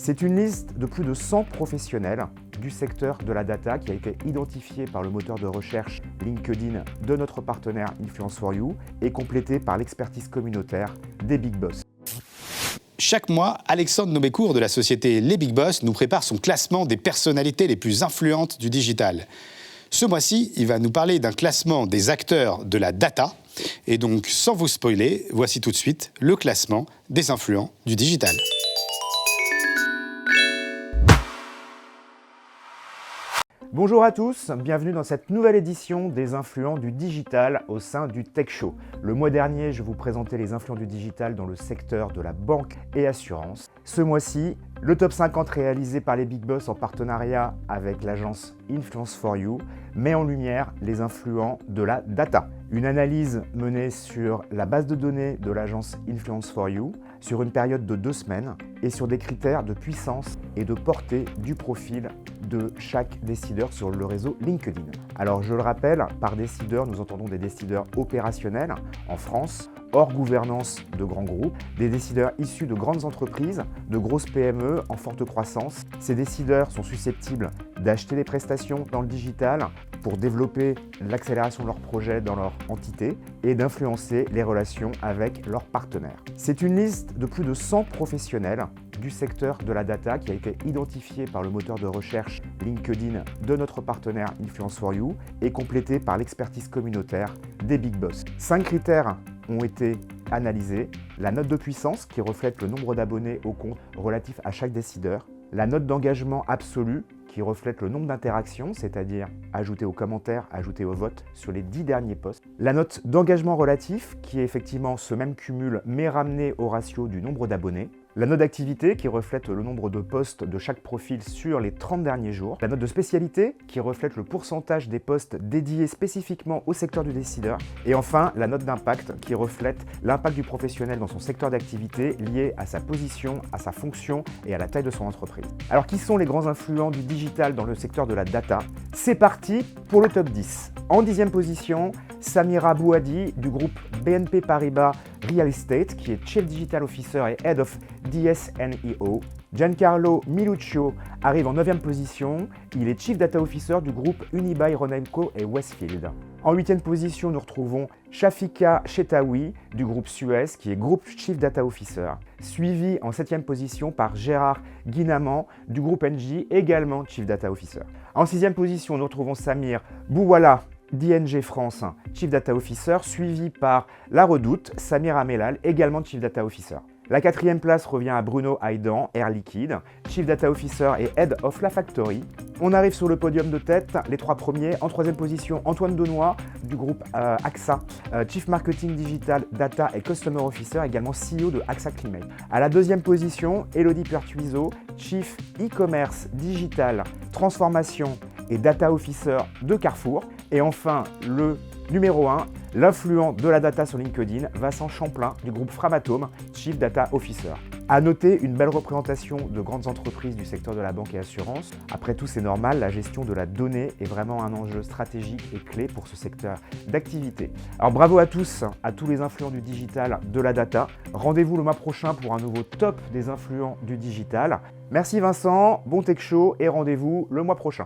C'est une liste de plus de 100 professionnels du secteur de la data qui a été identifiée par le moteur de recherche LinkedIn de notre partenaire Influence4You et complétée par l'expertise communautaire des Big Boss. Chaque mois, Alexandre Nobécourt de la société Les Big Boss nous prépare son classement des personnalités les plus influentes du digital. Ce mois-ci, il va nous parler d'un classement des acteurs de la data. Et donc, sans vous spoiler, voici tout de suite le classement des influents du digital. Bonjour à tous, bienvenue dans cette nouvelle édition des influents du digital au sein du Tech Show. Le mois dernier, je vous présentais les influents du digital dans le secteur de la banque et assurance. Ce mois-ci, le top 50 réalisé par les Big Boss en partenariat avec l'agence Influence4You met en lumière les influents de la data. Une analyse menée sur la base de données de l'agence Influence4You sur une période de 2 semaines et sur des critères de puissance et de portée du profil de chaque décideur sur le réseau LinkedIn. Alors je le rappelle, par décideur, nous entendons des décideurs opérationnels en France, hors gouvernance de grands groupes, des décideurs issus de grandes entreprises, de grosses PME en forte croissance. Ces décideurs sont susceptibles d'acheter des prestations dans le digital pour développer l'accélération de leurs projets dans leur entité et d'influencer les relations avec leurs partenaires. C'est une liste de plus de 100 professionnels du secteur de la data qui a été identifiée par le moteur de recherche LinkedIn de notre partenaire Influence4You et complétée par l'expertise communautaire des Big Boss. 5 critères ont été analysés. La note de puissance qui reflète le nombre d'abonnés au compte relatif à chaque décideur. La note d'engagement absolu qui reflète le nombre d'interactions, c'est-à-dire ajouté aux commentaires, ajouté au vote sur les 10 derniers posts. La note d'engagement relatif qui est effectivement ce même cumul mais ramené au ratio du nombre d'abonnés. La note d'activité qui reflète le nombre de posts de chaque profil sur les 30 derniers jours. La note de spécialité qui reflète le pourcentage des posts dédiés spécifiquement au secteur du décideur. Et enfin, la note d'impact qui reflète l'impact du professionnel dans son secteur d'activité lié à sa position, à sa fonction et à la taille de son entreprise. Alors, qui sont les grands influents du digital dans le secteur de la data? C'est parti pour le top 10. En 10e position, Samira Bouhadi du groupe BNP Paribas Real Estate, qui est Chief Digital Officer et Head of DSNEO. Giancarlo Miluccio arrive en 9e position. Il est Chief Data Officer du groupe Unibail Rodamco et Westfield. En 8e position, nous retrouvons Shafika Chetaoui du groupe Suez, qui est Group Chief Data Officer. Suivi en 7e position par Gérard Guinaman du groupe Engie, également Chief Data Officer. En 6e position, nous retrouvons Samir Bouwala d'ING France, Chief Data Officer, suivi par La Redoute, Samir Amelal, également Chief Data Officer. La 4e place revient à Bruno Aidan, Air Liquide, Chief Data Officer et Head of La Factory. On arrive sur le podium de tête, les 3 premiers. En 3e position, Antoine Denoy du groupe AXA, Chief Marketing Digital, Data et Customer Officer, également CEO de AXA Climate. À la 2e position, Elodie Pertuiseau, Chief E-Commerce Digital, Transformation et Data Officer de Carrefour. Et enfin, le numéro 1, l'influent de la data sur LinkedIn, Vincent Champlain du groupe Framatome, Chief Data Officer. À noter une belle représentation de grandes entreprises du secteur de la banque et assurance. Après tout, c'est normal, la gestion de la donnée est vraiment un enjeu stratégique et clé pour ce secteur d'activité. Alors bravo à tous les influents du digital de la data. Rendez-vous le mois prochain pour un nouveau top des influents du digital. Merci Vincent, bon Tech Show et rendez-vous le mois prochain.